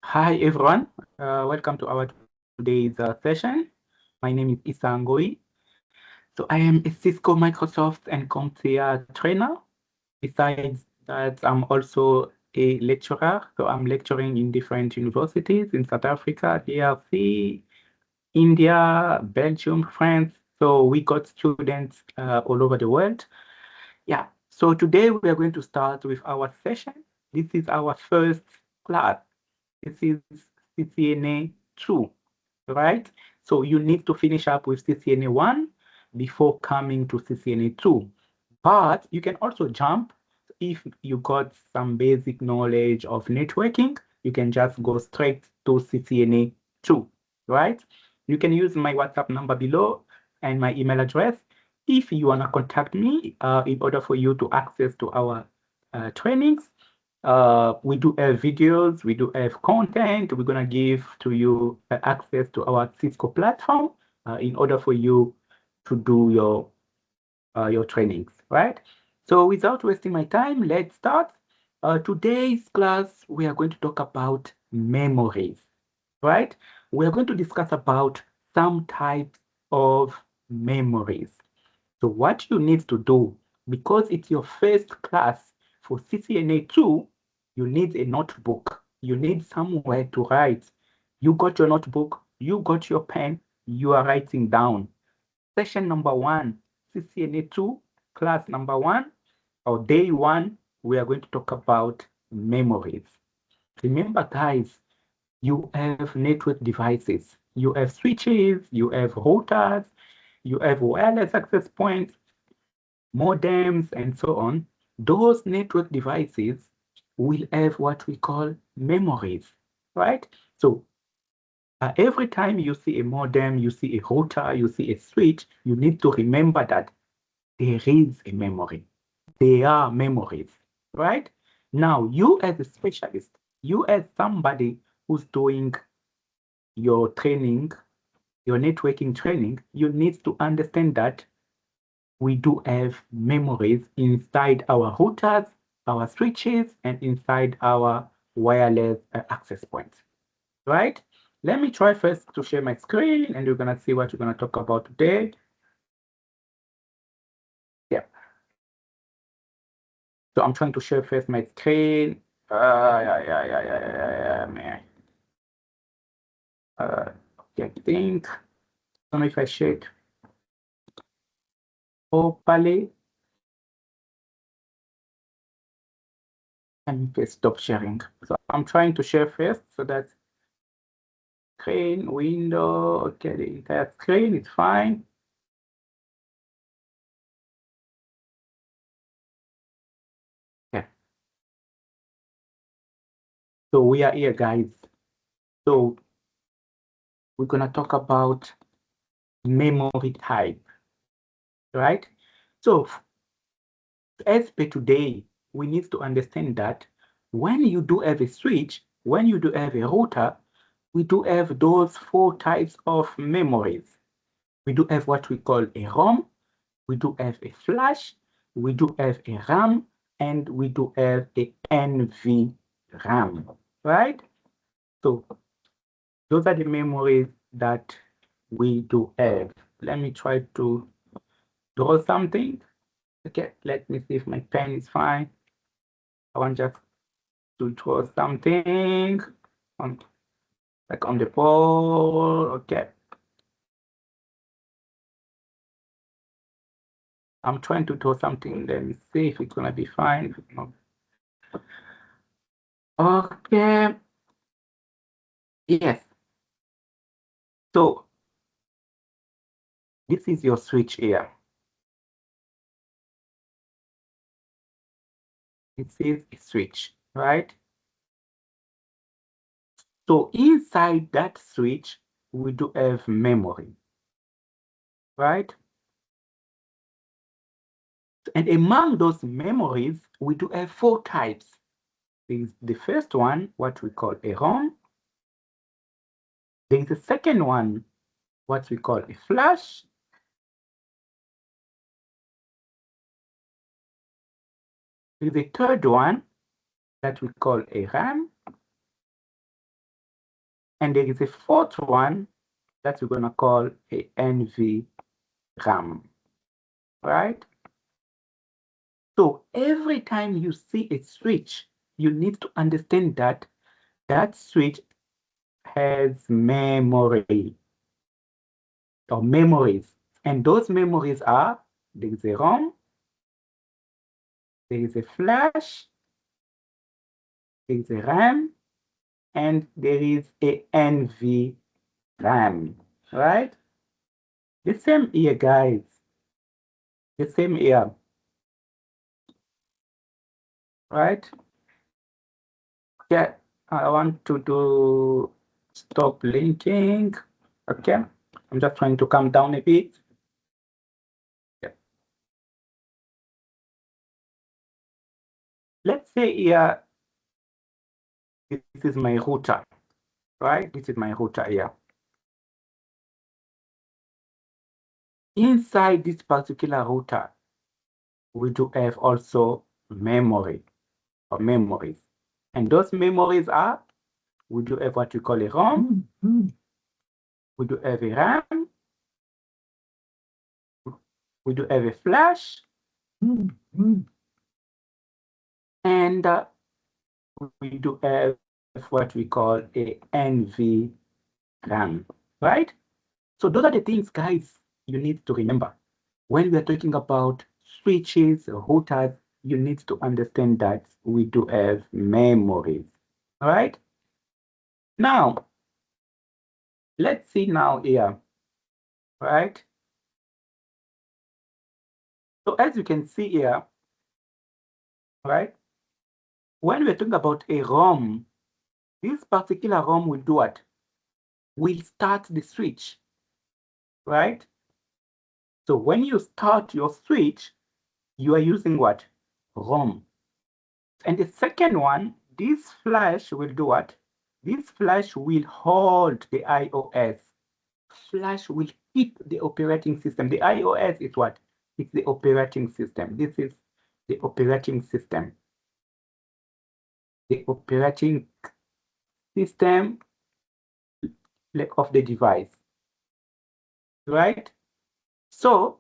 Hi everyone, welcome to our today's session. My name is Issa Ngoi. So I am a Cisco, Microsoft, and CompTIA trainer. Besides that, I'm also a lecturer. So I'm lecturing in different universities in South Africa, DRC, India, Belgium, France. So we got students all over the world. Yeah. So today we are going to start with our session. This is our first class. This is CCNA 2, right? So you need to finish up with CCNA 1 before coming to CCNA 2. But you can also jump if you got some basic knowledge of networking, you can just go straight to CCNA 2, right? You can use my WhatsApp number below and my email address if you want to contact me in order for you to access to our trainings. We do have videos, we do have content. We're going to give to you access to our Cisco platform in order for you to do your trainings, right? So without wasting my time, let's start. Today's class, we are going to talk about memories, right? We are going to discuss about some types of memories. So what you need to do, because it's your first class for CCNA 2, you need a notebook. You need somewhere to write. You got your notebook, you got your pen, you are writing down. Session number 1, CCNA 2, class number 1, or day 1, we are going to talk about memories. Remember, guys, you have network devices. You have switches, you have routers, you have wireless access points, modems, and so on. Those network devices will have what we call memories, right? So every time you see a modem, you see a router, you see a switch, you need to remember that there is a memory. They are memories, right? Now, you as a specialist, you as somebody who's doing your training, your networking training, you need to understand that we do have memories inside our routers, our switches, and inside our wireless access points, right? Let me try first to share my screen and we're gonna see what we're gonna talk about today. Yeah. So I'm trying to share first my screen. Man. Okay, I think, I don't know if I shared properly. Let me first stop sharing. So I'm trying to share first so that screen, window, okay, the entire screen is fine. Yeah. So we are here, guys. So we're gonna talk about memory type, right? So as per today, we need to understand that when you do have a switch, when you do have a router, we do have those 4 types of memories. We do have what we call a ROM, we do have a flash, we do have a RAM, and we do have a NVRAM, right? So those are the memories that we do have. Let me try to draw something. Okay, let me see if my pen is fine. I want just to draw something on, like on the ball. Okay. I'm trying to draw something. Let me see if it's gonna be fine. Okay. Yes. So this is your switch here. This is a switch, right? So inside that switch, we do have memory, right? And among those memories, we do have 4 types. There's the first one, what we call a ROM. There's the second one, what we call a flash. There's the third one that we call a RAM. And there is a fourth one that we're going to call a NVRAM, right? So every time you see a switch, you need to understand that that switch has memory or memories. And those memories are, there is a ROM, there is a flash, there is a RAM, and there is a NVRAM, right? The same here, guys. The same here, right? Yeah, I want to do stop linking. Okay, I'm just trying to calm down a bit. Yeah. Let's say here, this is my router, right? This is my router here. Inside this particular router, we do have also memory or memories. And those memories are, we do have what we call a ROM, we do have a RAM, we do have a flash, and we do have what we call a NVRAM, right? So those are the things, guys, you need to remember. When we are talking about switches, routers, you need to understand that we do have memories, all right? Now, let's see now here, right? So as you can see here, right? When we're talking about a ROM, this particular ROM will do what? Will start the switch, right? So when you start your switch, you are using what? ROM. And the second one, this flash will do what? This flash will hold the IOS. Flash will keep the operating system. The iOS is what? It's the operating system. This is the operating system. The operating system of the device, right? So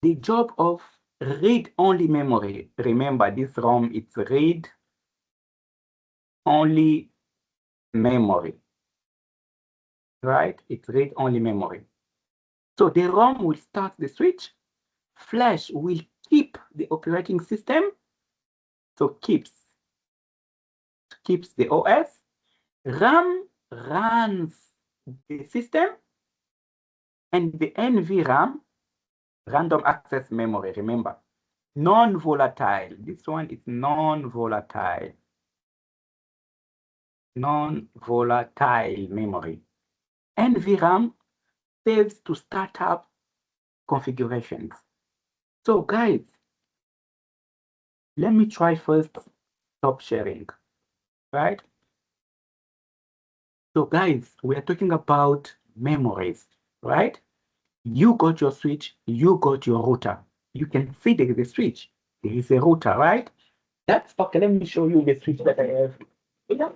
the job of read-only memory, remember this ROM, it's read-only memory, right? It's read-only memory. So the ROM will start the switch. Flash will keep the operating system, so keeps the OS. RAM runs the system, and the NVRAM, random access memory, remember, non-volatile. This one is non-volatile. Non-volatile memory. NVRAM saves to startup configurations. So guys, let me try first stop sharing, right? So guys, we are talking about memories, right? You got your switch, you got your router. You can see there is a switch, there is a router, right? That's okay. Let me show you the switch that I have. Yeah.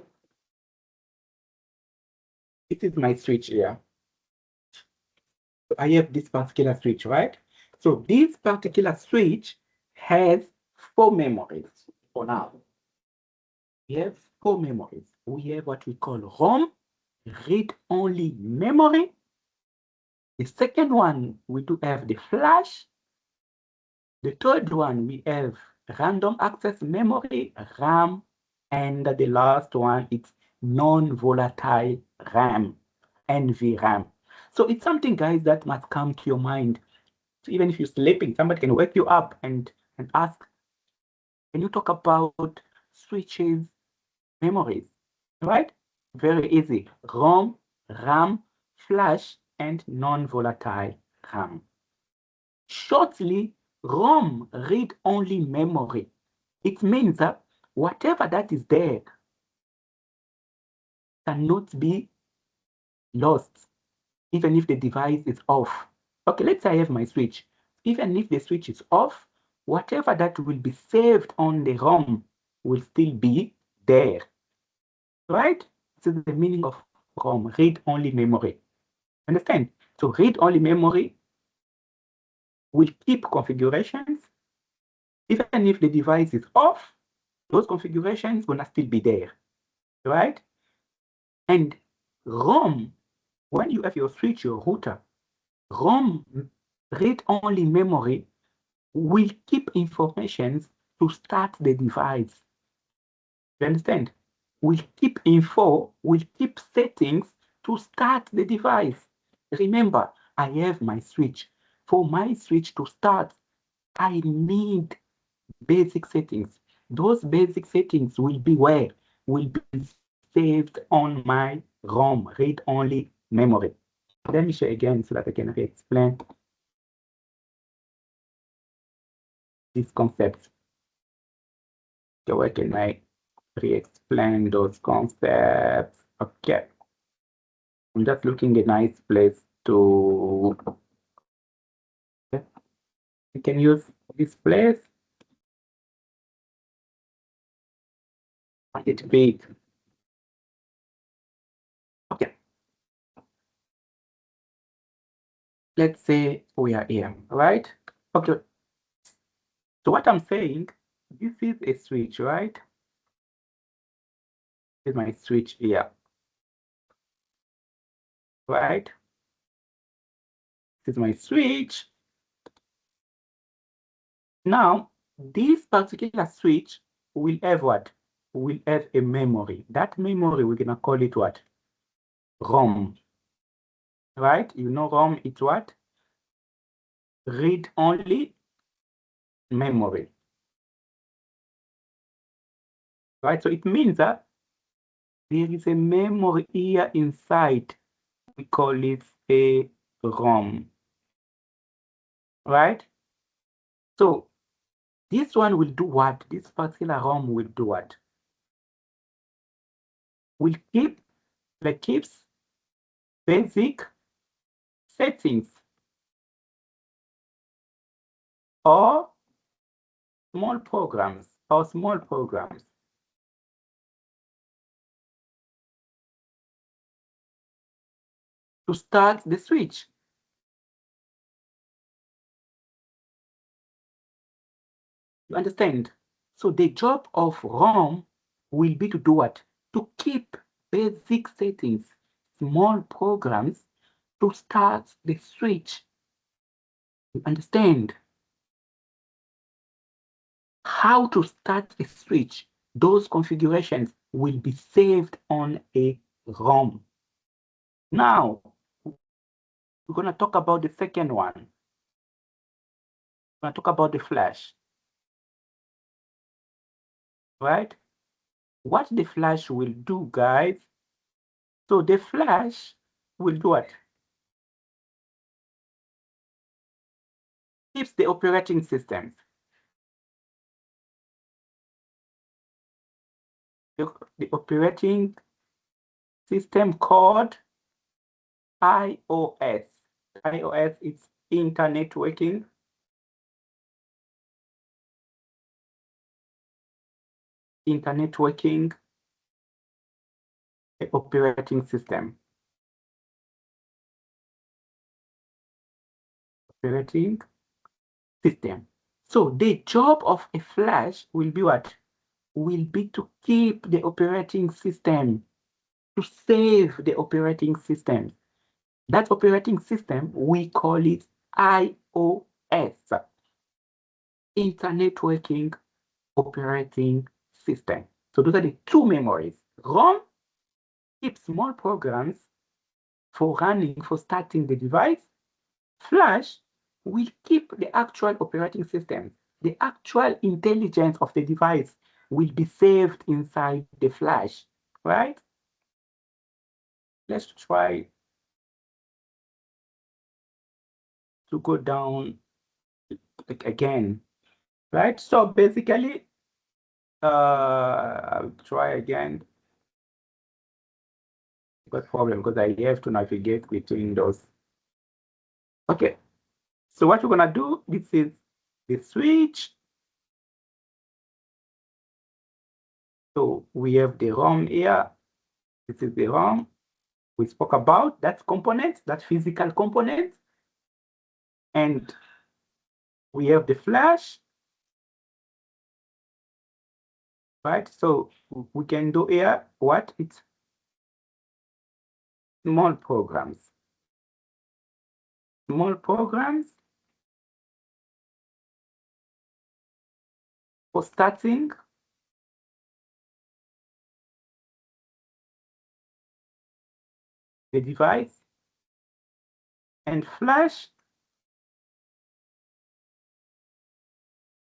This is my switch here. I have this particular switch, right? So this particular switch has 4 memories for now. We have 4 memories. We have what we call ROM, read-only memory. The second one, we do have the flash. The third one, we have random access memory, RAM. And the last one, it's non-volatile RAM, NVRAM. So it's something, guys, that must come to your mind. So even if you're sleeping, somebody can wake you up and ask, can you talk about switches, memories, right? Very easy. ROM, RAM, flash, and non-volatile RAM. Shortly, ROM, read-only memory. It means that whatever that is there cannot be lost, even if the device is off. Okay, let's say I have my switch. Even if the switch is off, whatever that will be saved on the ROM will still be there, right? This is the meaning of ROM, read-only memory. Understand? So read-only memory will keep configurations. Even if the device is off, those configurations gonna still be there, right? And ROM, when you have your switch, your router, ROM, read-only memory, will keep information to start the device. You understand? Will keep info, will keep settings to start the device. Remember, I have my switch. For my switch to start, I need basic settings. Those basic settings will be where? Will be saved on my ROM, read-only memory. Let me show again so that I can re-explain this concept. So where can I re-explain those concepts? Okay. I'm just looking a nice place to, you can use this place. It's big. Okay. Let's say we are here, right? Okay. So what I'm saying, this is a switch, right? This is my switch here, right? This is my switch. Now, this particular switch will have what? Will have a memory. That memory, we're gonna call it what? ROM, right? You know ROM, it's what? Read-only memory, right? So it means that there is a memory here inside. We call it a ROM, right? So this one will do what? This particular ROM will do what? Will keep, like keeps basic settings or small programs to start the switch. You understand? So the job of ROM will be to do what? To keep basic settings, small programs to start the switch. You understand? How to start a switch, those configurations will be saved on a ROM. Now, we're going to talk about the second one. We're going to talk about the flash, right? What the flash will do, guys? So the flash will do what? Keeps the operating systems. The operating system called iOS. iOS is internet working. Internet working operating system. Operating system. So the job of a flash will be what? Will be to keep the operating system, to save the operating system. That operating system, we call it iOS, Internet Working Operating System. So those are the two memories. ROM keeps small programs for running, for starting the device. Flash will keep the actual operating system. The actual intelligence of the device will be saved inside the flash, right? Let's try to go down again, right? So basically, I'll try again. Got problem because I have to navigate between those. Okay, so what we're gonna do, this is the switch. So we have the ROM here. This is the ROM. we spoke about. That's components, that's physical components. And we have the flash, right? So we can do here what? It's small programs. Small programs for starting the device, and flash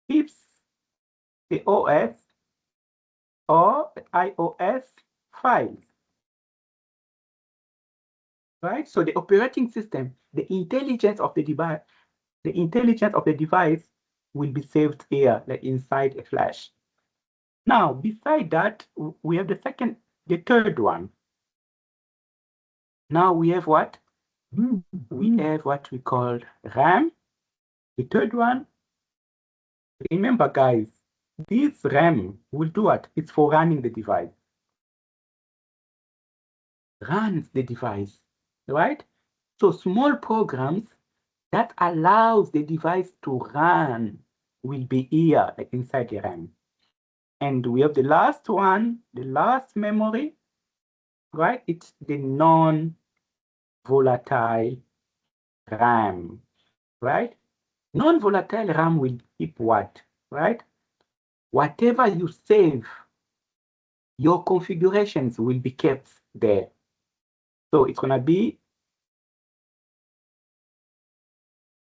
keeps the OS or the iOS files, right? So the operating system, the intelligence of the device will be saved here, like inside a flash. Now, beside that, we have the third one. Now we have what? We have what we call RAM. The third one, remember guys, this RAM will do what? It's for running the device. Runs the device, right? So small programs that allows the device to run will be here, like inside the RAM. And we have the last one, the last memory, right? It's the non-volatile RAM, right? Non-volatile RAM will keep what, right? Whatever you save, your configurations will be kept there. So it's gonna be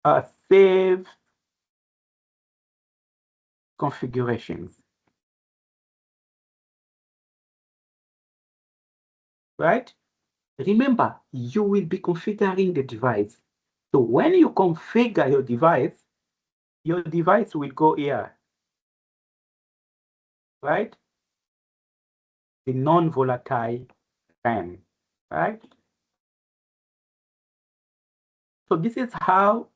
a save configurations, right? Remember, you will be configuring the device. So when you configure your device will go here, right? The non-volatile RAM, right? So this is how,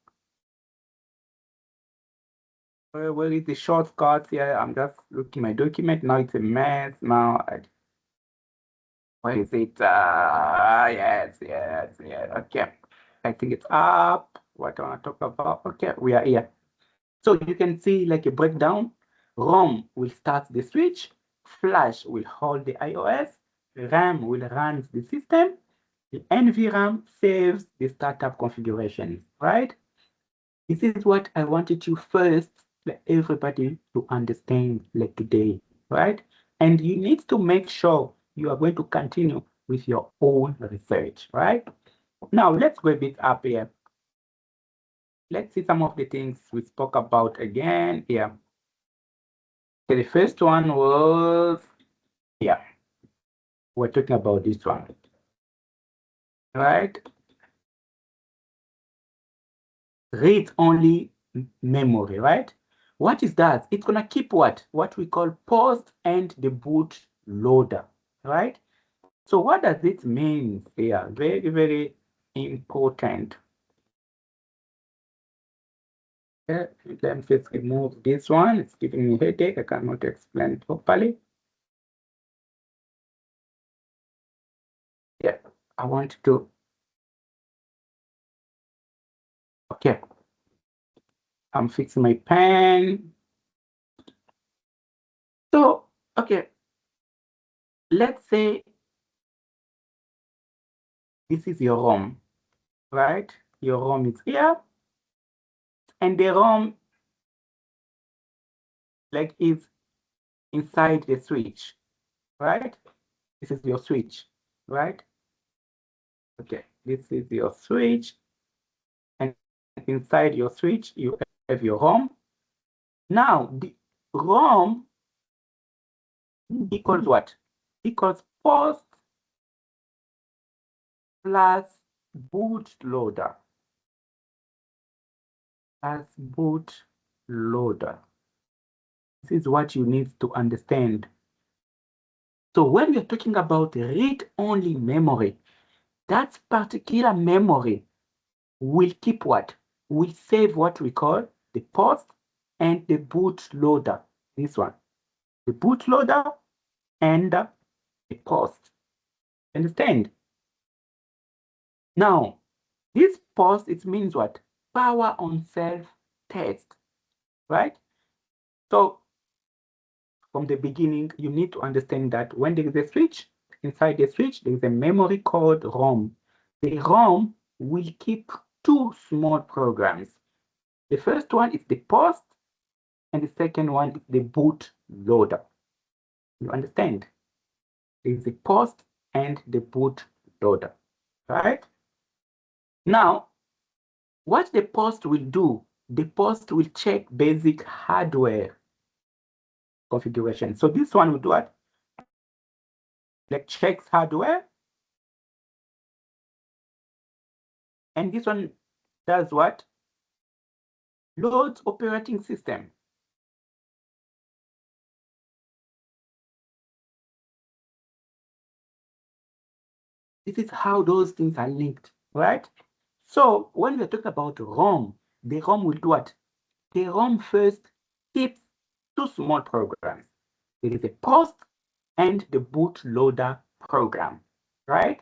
where is the shortcut here? I'm just looking at my document. Now it's a mess. Now, where is it? Yes. Okay. I think it's up. What I want to talk about? Okay, we are here. So you can see like a breakdown. ROM will start the switch. Flash will hold the iOS. RAM will run the system. The NVRAM saves the startup configuration, right? This is what I wanted you first, like everybody to understand like today, right? And you need to make sure you are going to continue with your own research, right? Now let's go a bit up here. Let's see some of the things we spoke about again here. Okay, the first one was, yeah, we're talking about this one, right? Read-only memory, right? What is that? It's gonna keep what? What we call post and the boot loader, right? So what does it mean here? Very, very important. Okay, let me just remove this one. It's giving me headache. I cannot explain it properly. Yeah, I want to. Okay, I'm fixing my pen. So, okay, let's say this is your ROM, right? Your ROM is here, and the ROM like is inside the switch, right? This is your switch, right? Okay, this is your switch, and inside your switch you have your ROM. Now the ROM equals what? Equals post plus bootloader. As bootloader. This is what you need to understand. So when we're talking about read-only memory, that particular memory will keep what? Will save what we call the post and the bootloader. This one, the bootloader and the post. Understand? Now, this post, it means what? Power on self-test, right? So from the beginning, you need to understand that when there is a switch, inside the switch, there is a memory called ROM. The ROM will keep two small programs. The first one is the post, and the second one is the boot loader. You understand? There is the post and the boot loader, right? Now, what the post will do, the post will check basic hardware configuration. So this one will do what? Like checks hardware. And this one does what? Loads operating system. This is how those things are linked, right? So when we're talking about ROM, the ROM will do what? The ROM first keeps two small programs. There is a post and the bootloader program, right?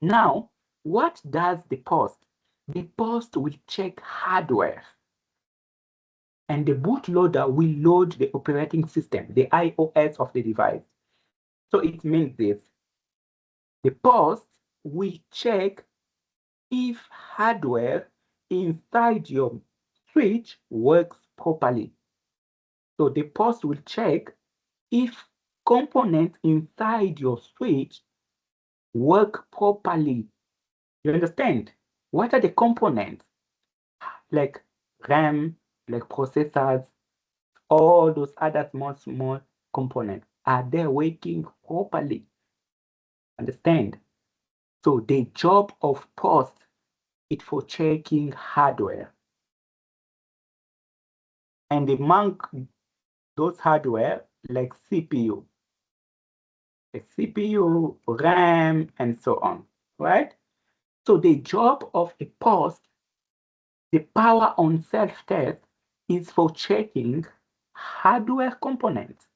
Now, what does the post? The post will check hardware, and the bootloader will load the operating system, the iOS of the device. So it means this. The post will check if hardware inside your switch works properly. So the post will check if components inside your switch work properly. You understand? What are the components? Like RAM, like processors, all those other small components. Are they working properly? Understand? So the job of post is for checking hardware. And among those hardware, like CPU, RAM, and so on, right? So the job of a post, the power on self-test, is for checking hardware components.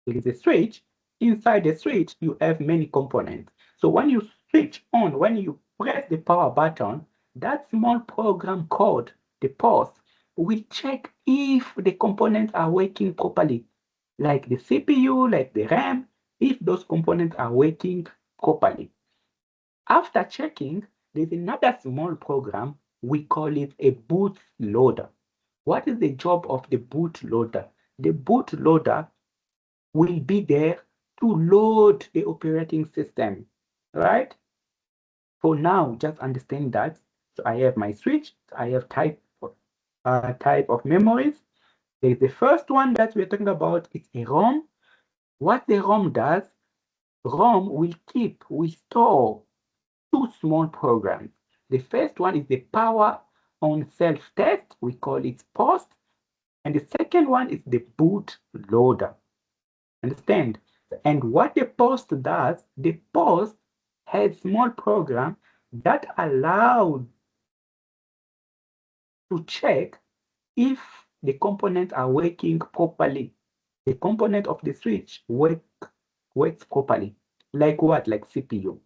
There is a switch. Inside the switch, you have many components. So when you switch on, when you press the power button, that small program called the post will check if the components are working properly, like the CPU, like the RAM, if those components are working properly. After checking, there's another small program, we call it a bootloader. What is the job of the bootloader? The bootloader will be there to load the operating system, right? For now, just understand that. So I have my switch, I have type of memories. There's the first one that we're talking about, it's a ROM. What the ROM does, ROM will store two small programs. The first one is the power on self-test, we call it post, and the second one is the boot loader. Understand? And what the post does, the post has small program that allow to check if the components are working properly. The component of the switch works properly. Like what? Like CPU.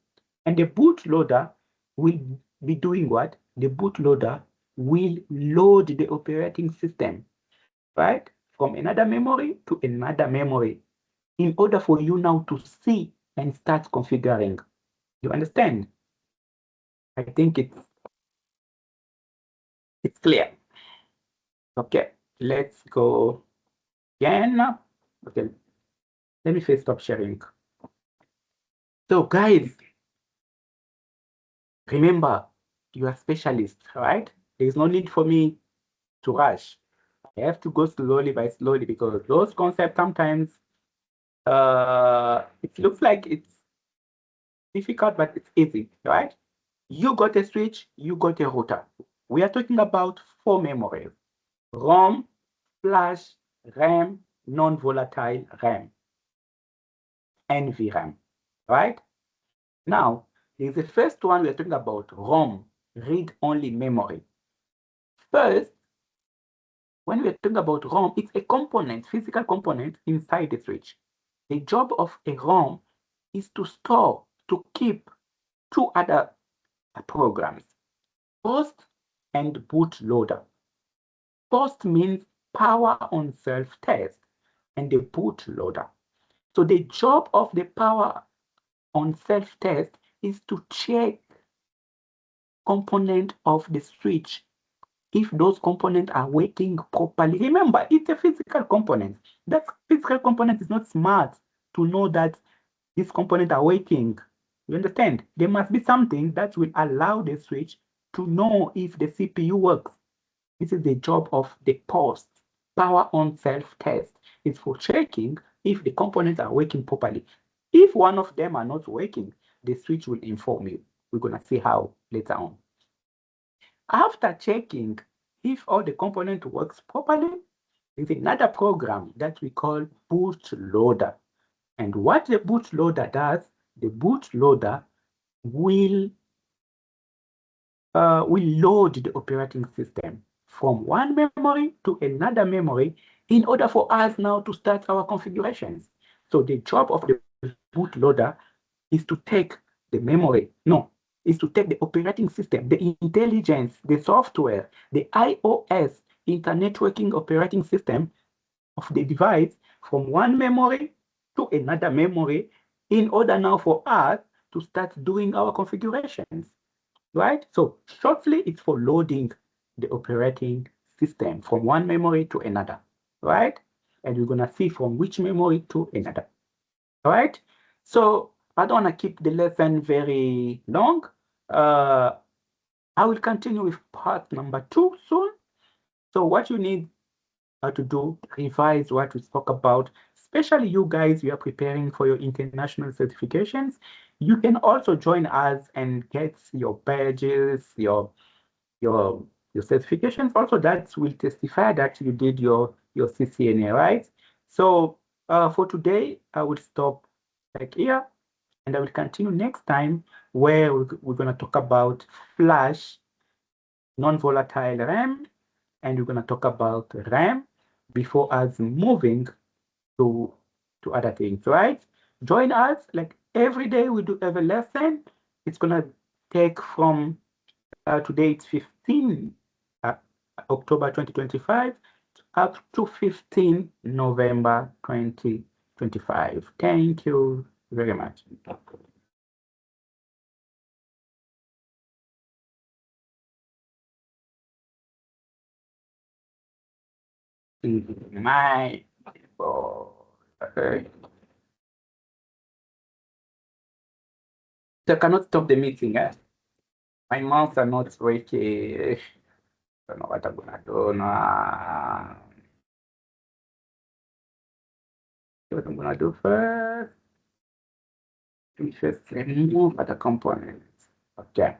And the bootloader will be doing what? The bootloader will load the operating system, right? From another memory to another memory in order for you now to see and start configuring. You understand? I think it's clear. Okay, let's go again. Okay, let me first stop sharing. So guys, remember, you are specialists, right? There is no need for me to rush. I have to go slowly by slowly because those concepts sometimes it looks like it's difficult, but it's easy, right? You got a switch, you got a router. We are talking about 4 memories: ROM, flash, RAM, non-volatile RAM, NVRAM, right? Now, there's the first one we're talking about, ROM, read-only memory. First, when we're talking about ROM, it's a component, physical component inside the switch. The job of a ROM is to store, to keep two other programs, post and bootloader. Post means power on self-test and the bootloader. So the job of the power on self-test is to check component of the switch if those components are working properly. Remember, it's a physical component. That physical component is not smart to know that these components are working. You understand? There must be something that will allow the switch to know if the CPU works. This is the job of the post. Power on self-test. It's for checking if the components are working properly. If one of them are not working, the switch will inform you. We're going to see how later on. After checking if all the component works properly, there's another program that we call bootloader. And what the bootloader does, the bootloader will load the operating system from one memory to another memory in order for us now to start our configurations. So the job of the bootloader is to take the memory, is to take the operating system, the intelligence, the software, the iOS, internetworking operating system of the device from one memory to another memory in order now for us to start doing our configurations, right? So shortly, it's for loading the operating system from one memory to another, right? And we're gonna see from which memory to another, all right? So I don't want to keep the lesson very long. I will continue with part number 2 soon. So what you need to do, revise what we spoke about, especially you guys, you are preparing for your international certifications. You can also join us and get your badges, your certifications. Also, that will testify that you did your CCNA, right? So for today, I will stop like here. And I will continue next time where we're going to talk about flash, non-volatile RAM, and we're going to talk about RAM before us moving to other things, right? Join us, like every day we do have a lesson. It's going to take from today, it's 15 October 2025 up to 15 November 2025. Thank you very much. My okay. So I cannot stop the meeting. My mouths are not working. I don't know what I'm gonna do now. What I'm gonna do first? We first remove other components. Okay.